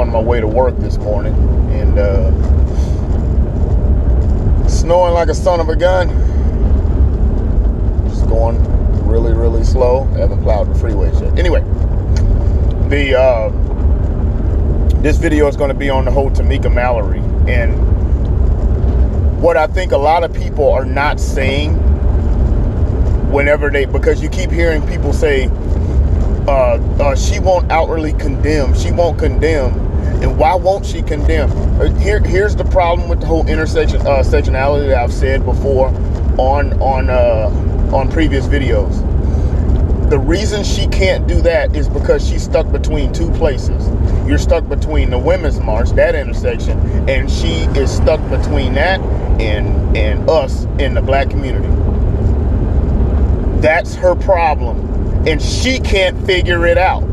on my way to work this morning, and snowing like a son of a gun. Just going really, really slow. Haven't plowed the freeway yet. Anyway, this video is going to be on the whole Tamika Mallory, and what I think a lot of people are not saying whenever because you keep hearing people say she won't outwardly condemn, she won't condemn. And why won't she condemn? Here's the problem with the whole sectionality that I've said before on previous videos. The reason she can't do that is because she's stuck between two places. You're stuck between the Women's March, that intersection, and she is stuck between that and us in the black community. That's her problem, and she can't figure it out.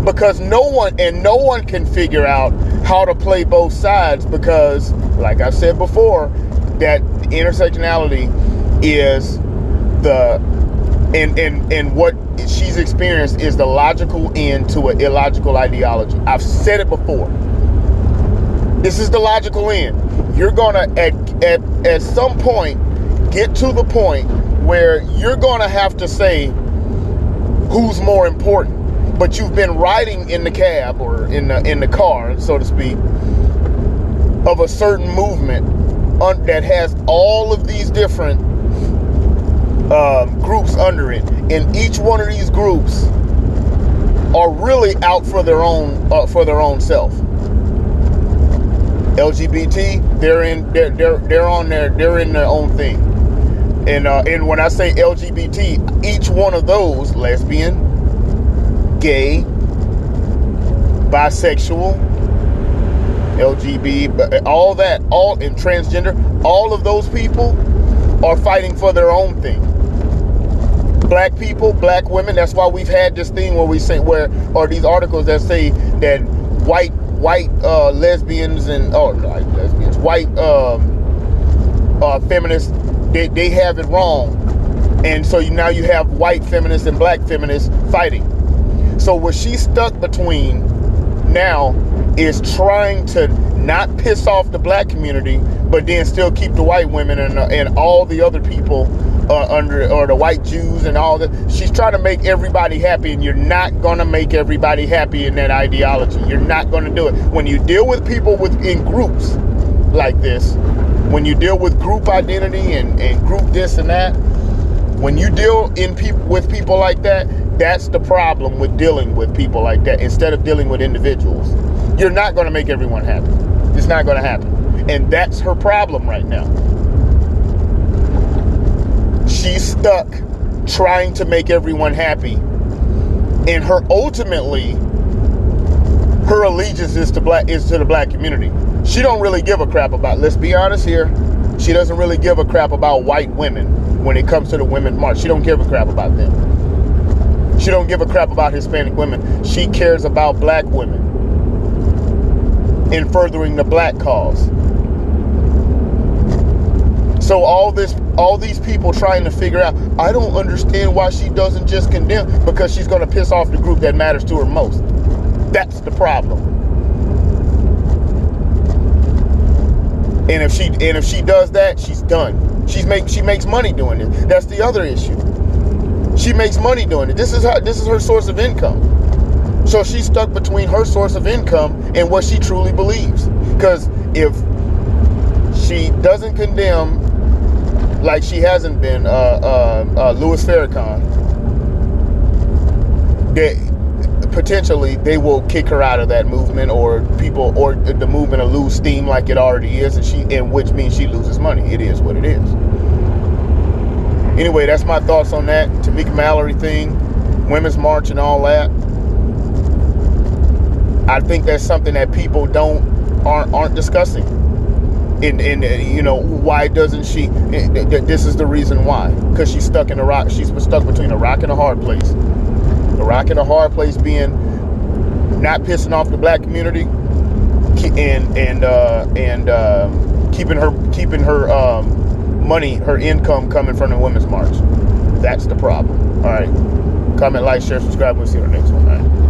Because no one can figure out how to play both sides, because, like I've said before, that intersectionality is and what she's experienced is the logical end to an illogical ideology. I've said it before. This is the logical end. You're gonna at some point get to the point where you're gonna have to say who's more important. But you've been riding in the cab or in the car, so to speak, of a certain movement that has all of these different groups under it, and each one of these groups are really out for their own self. LGBT, they're in their own thing, and when I say LGBT, each one of those, lesbian, gay, bisexual, LGBT, and transgender, all of those people are fighting for their own thing. Black people, black women, that's why we've had this thing where we say, these articles that say that white lesbians and white feminists, they have it wrong. And so now you have white feminists and black feminists fighting. So what she's stuck between now is trying to not piss off the black community, but then still keep the white women and all the other people or the white Jews and all that. She's trying to make everybody happy, and you're not going to make everybody happy in that ideology. You're not going to do it. When you deal with people in groups like this, when you deal with group identity and group this and that, when you deal with people like that, that's the problem with dealing with people like that instead of dealing with individuals. You're not going to make everyone happy. It's not going to happen. And that's her problem right now. She's stuck trying to make everyone happy. And her allegiance is to the black community. She don't really give a crap about, let's be honest here, she doesn't really give a crap about white women when it comes to the Women's March. She don't give a crap about them. She don't give a crap about Hispanic women. She cares about black women in furthering the black cause. So all these people trying to figure out, I don't understand why she doesn't just condemn, because she's going to piss off the group that matters to her most. That's the problem. And if she does that, she's done. She makes money doing it. That's the other issue. She makes money doing it. This is her source of income. So she's stuck between her source of income and what she truly believes. Because if she doesn't condemn, like she hasn't been, Louis Farrakhan, potentially they will kick her out of that movement, or the movement will lose steam like it already is, and which means she loses money. It is what it is. Anyway, that's my thoughts on that Tamika Mallory thing, Women's March and all that. I think that's something that people aren't discussing. And why doesn't she? This is the reason why. Because she's stuck in a rock. She's stuck between a rock and a hard place. The rock and a hard place being not pissing off the black community, and keeping her money, her income coming from the Women's March. That's the problem. All right. Comment, like, share, subscribe. We'll see you on the next one. All right.